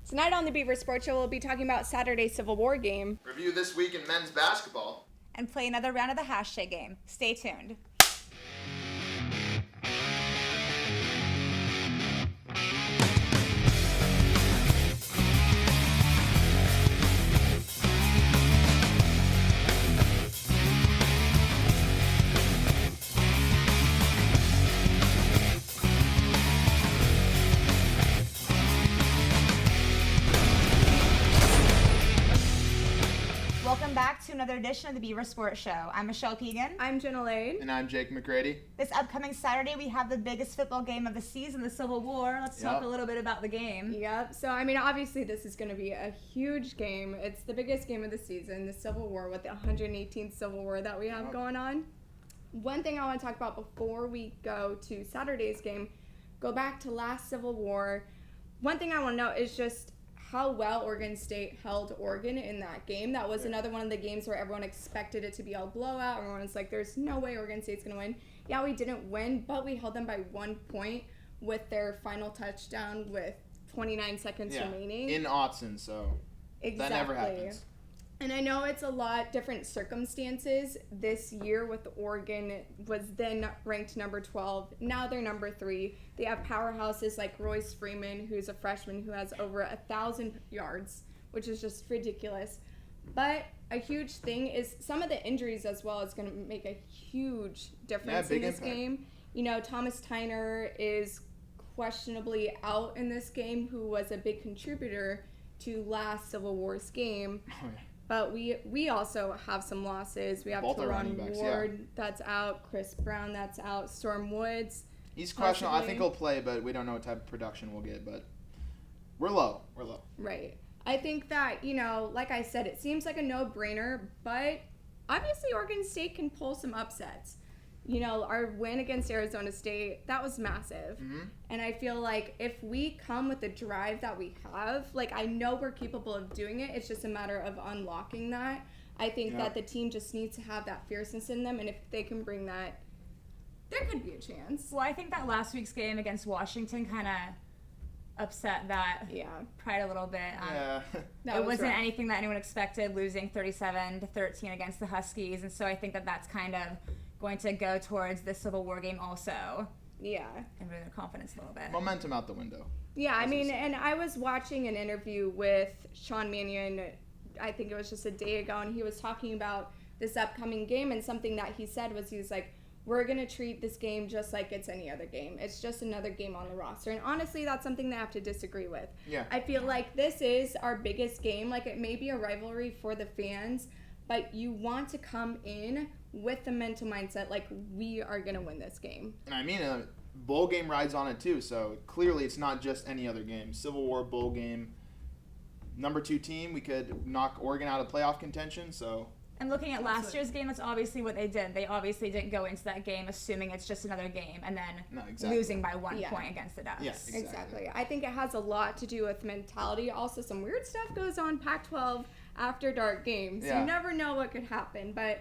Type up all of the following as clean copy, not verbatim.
Tonight on the Beaver Sports Show, we'll be talking about Saturday's Civil War game. Review this week in men's basketball. And play another round of the hashtag game. Stay tuned. Welcome back to another edition of the Beaver Sports Show. I'm Michelle Pighin. I'm Jenna Lade. And I'm Jake McGrady. This upcoming Saturday, we have the biggest football game of the season, the Civil War. Let's talk a little bit about the game. Yep. So, obviously this is going to be a huge game. It's the biggest game of the season, the Civil War, with the 118th Civil War that we have going on. One thing I want to talk about before we go to Saturday's game, go back to last Civil War. One thing I want to know is just how well Oregon State held Oregon in that game. That was another one of the games where everyone expected it to be a blowout. Everyone was like, there's no way Oregon State's going to win. Yeah, we didn't win, but we held them by 1 point with their final touchdown with 29 seconds remaining. In Autzen, so exactly. That never happens. And I know it's a lot different circumstances. This year with Oregon was then ranked number 12. Now they're number 3. They have powerhouses like Royce Freeman, who's a freshman who has over 1,000 yards, which is just ridiculous. But a huge thing is some of the injuries as well is going to make a huge difference in this game. You know, Thomas Tyner is questionably out in this game, who was a big contributor to last Civil War's game. Oh, yeah. But we also have some losses. We have Teron Ward that's out, Chris Brown that's out, Storm Woods. He's questionable. I think he'll play, but we don't know what type of production we'll get. But we're low. Right. I think that, like I said, it seems like a no-brainer, but obviously Oregon State can pull some upsets. Our win against Arizona State, that was massive. Mm-hmm. And I feel like if we come with the drive that we have, I know we're capable of doing it. It's just a matter of unlocking that. I think that the team just needs to have that fierceness in them. And if they can bring that, there could be a chance. Well, I think that last week's game against Washington kind of upset that pride a little bit. It wasn't anything that anyone expected, losing 37-13 against the Huskies. And so I think that that's kind of going to go towards the Civil War game also. Yeah. And bring their confidence a little bit. Momentum out the window. Yeah, and I was watching an interview with Sean Mannion, I think it was just a day ago, and he was talking about this upcoming game, and something that he said was, he was like, we're going to treat this game just like it's any other game. It's just another game on the roster. And honestly, that's something that I have to disagree with. Yeah. I feel like this is our biggest game. It may be a rivalry for the fans, but you want to come in with the mental mindset we are going to win this game. And a bowl game rides on it too, so clearly it's not just any other game. Civil War, bowl game, number 2 team, we could knock Oregon out of playoff contention, so. And looking at last year's game, that's obviously what they did. They obviously didn't go into that game assuming it's just another game and then losing by 1 point against the Ducks. Yeah, exactly. I think it has a lot to do with mentality. Also, some weird stuff goes on Pac-12 after dark games. You never know what could happen, but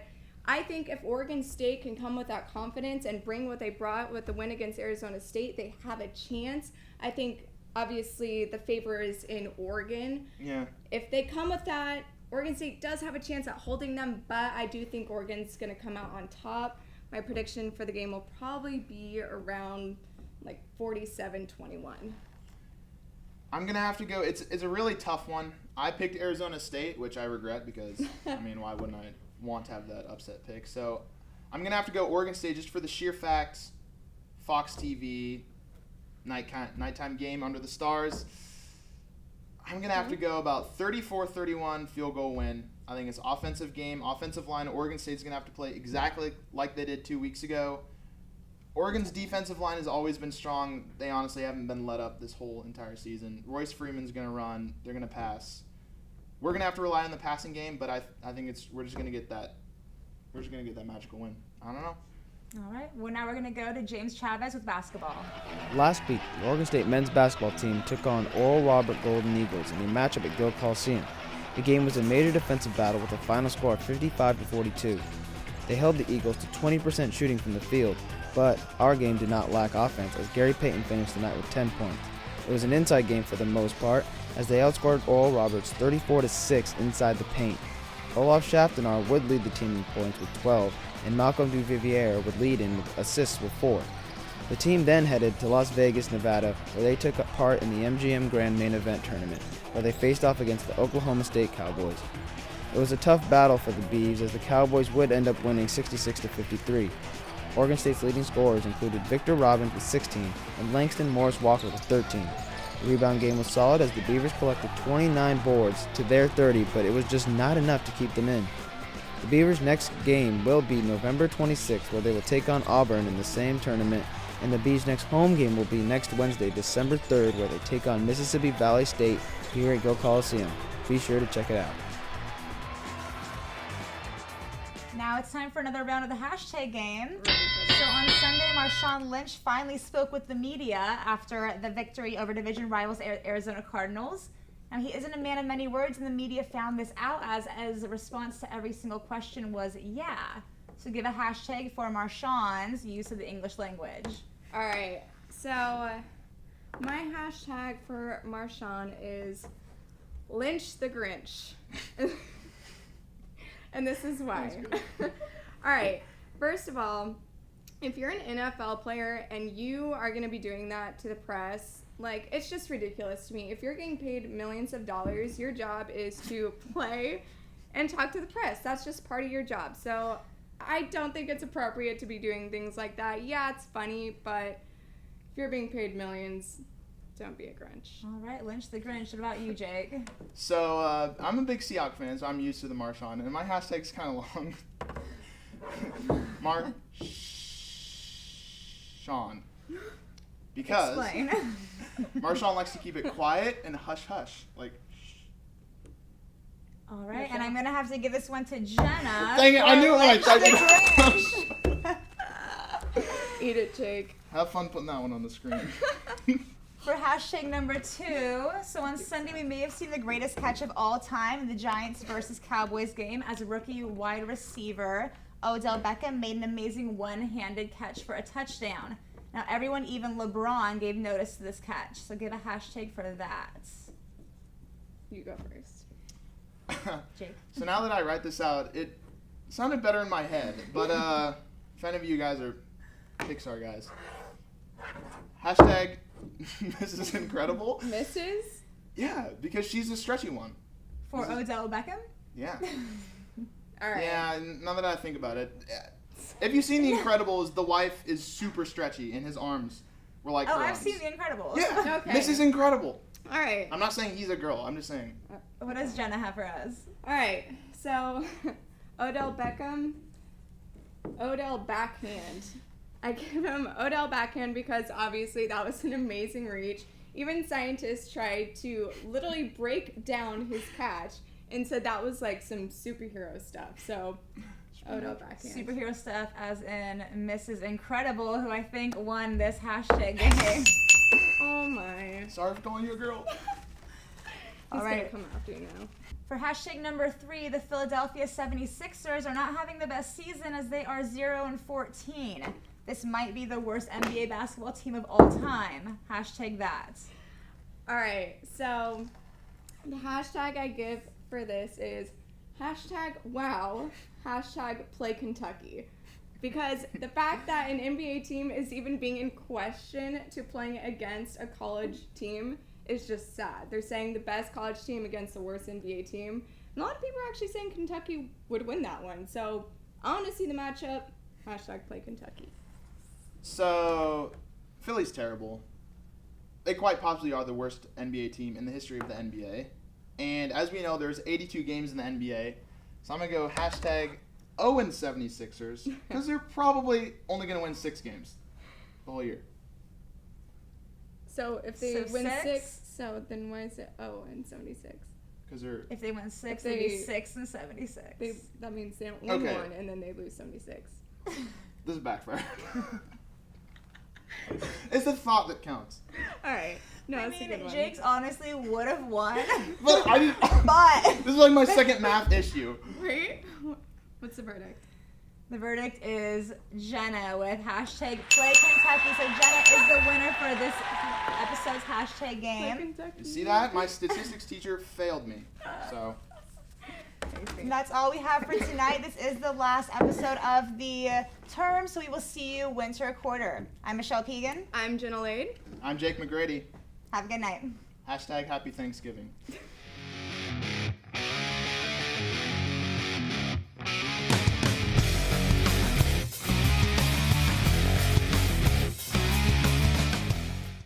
I think if Oregon State can come with that confidence and bring what they brought with the win against Arizona State, they have a chance. I think, obviously, the favor is in Oregon. Yeah. If they come with that, Oregon State does have a chance at holding them, but I do think Oregon's going to come out on top. My prediction for the game will probably be around 47-21. I'm going to have to go. It's a really tough one. I picked Arizona State, which I regret because, why wouldn't I want to have that upset pick? So I'm going to have to go Oregon State just for the sheer facts. Fox TV, nighttime game under the stars. I'm going to have to go about 34-31 field goal win. I think it's offensive game, offensive line. Oregon State's going to have to play exactly like they did 2 weeks ago. Oregon's defensive line has always been strong. They honestly haven't been let up this whole entire season. Royce Freeman's going to run. They're going to pass. We're going to have to rely on the passing game, but I think we're just going to get that magical win. I don't know. All right. Well, now we're going to go to James Chavez with basketball. Last week, the Oregon State men's basketball team took on Oral Robert Golden Eagles in a matchup at Gill Coliseum. The game was a major defensive battle with a final score of 55-42. They held the Eagles to 20% shooting from the field, but our game did not lack offense as Gary Payton finished the night with 10 points. It was an inside game for the most part, as they outscored Oral Roberts 34-6 inside the paint. Olaf Schaftenar would lead the team in points with 12, and Malcolm Duvivier would lead in assists with 4. The team then headed to Las Vegas, Nevada, where they took part in the MGM Grand Main Event Tournament, where they faced off against the Oklahoma State Cowboys. It was a tough battle for the Beavs, as the Cowboys would end up winning 66-53. Oregon State's leading scorers included Victor Robbins with 16 and Langston Morris Walker with 13. The rebound game was solid as the Beavers collected 29 boards to their 30, but it was just not enough to keep them in. The Beavers' next game will be November 26th, where they will take on Auburn in the same tournament, and the Bees' next home game will be next Wednesday, December 3rd, where they take on Mississippi Valley State here at Gill Coliseum. Be sure to check it out. Now it's time for another round of the hashtag game. So on Sunday, Marshawn Lynch finally spoke with the media after the victory over division rivals Arizona Cardinals. Now, he isn't a man of many words, and the media found this out as a response to every single question was, yeah. So give a hashtag for Marshawn's use of the English language. All right. So my hashtag for Marshawn is Lynch the Grinch. And this is why. All right. First of all, if you're an NFL player and you are going to be doing that to the press, like, it's just ridiculous to me. If you're getting paid millions of dollars, your job is to play and talk to the press. That's just part of your job. So I don't think it's appropriate to be doing things like that. Yeah, it's funny, but if you're being paid millions, don't be a Grinch. All right, Lynch the Grinch. What about you, Jake? So I'm a big Seahawks fan, so I'm used to the Marshawn, and my hashtag's kind of long. Marshawn. Because Explain. Marshawn likes to keep it quiet and hush-hush. Like, all right, and I'm going to have to give this one to Jenna. Dang it, I knew it. Lynch the Grinch. Eat it, Jake. Have fun putting that one on the screen. For hashtag number 2, so on Sunday we may have seen the greatest catch of all time in the Giants versus Cowboys game as a rookie wide receiver. Odell Beckham made an amazing one-handed catch for a touchdown. Now everyone, even LeBron, gave notice to this catch, so give a hashtag for that. You go first. Jake. So now that I write this out, it sounded better in my head, but if any of you guys are Pixar guys, hashtag Mrs. Incredible. Mrs.? Yeah, because she's a stretchy one. For Odell Beckham? Yeah. All right. Yeah, now that I think about it, if you've seen The Incredibles, the wife is super stretchy, and his arms were like her I've arms. seen The Incredibles. Yeah, Okay. Mrs. Incredible. All right. I'm not saying he's a girl, I'm just saying. What does Jenna have for us? All right. So, Odell Beckham, Odell Backhand. I give him Odell Backhand because obviously that was an amazing reach. Even scientists tried to literally break down his catch and said that was like some superhero stuff. So, Odell Backhand. Superhero stuff, as in Mrs. Incredible, who I think won this hashtag game. Oh my. Sorry for calling you a girl. He's All right. gonna come after you now. For hashtag number 3, the Philadelphia 76ers are not having the best season as they are 0-14. This might be the worst NBA basketball team of all time. Hashtag that. All right, so the hashtag I give for this is hashtag wow, hashtag play Kentucky. Because the fact that an NBA team is even being in question to playing against a college team is just sad. They're saying the best college team against the worst NBA team. And a lot of people are actually saying Kentucky would win that one. So I want to see the matchup. Hashtag play Kentucky. So, Philly's terrible. They quite possibly are the worst NBA team in the history of the NBA. And as we know, there's 82 games in the NBA. So I'm going to go hashtag 0-76ers because they're probably only going to win 6 games the whole year. So if they So win 6? 6, so then why is it 0-76? Because they're... If they win 6, If it'd be they- 6-76. That means they don't win Okay. one and then they lose 76. This is backfire. It's the thought that counts. All right. No, I that's a mean, good one. Jake's honestly would have won. But I didn't... But This is like my second math issue. Right? What's the verdict? The verdict is Jenna with hashtag Play Kentucky. So Jenna is the winner for this episode's hashtag game. You see that? My statistics teacher failed me. So. And that's all we have for tonight. This is the last episode of the term, so we will see you winter quarter. I'm Michelle Pighin. I'm Jenna Lade. I'm Jake McGrady. Have a good night. Hashtag Happy Thanksgiving.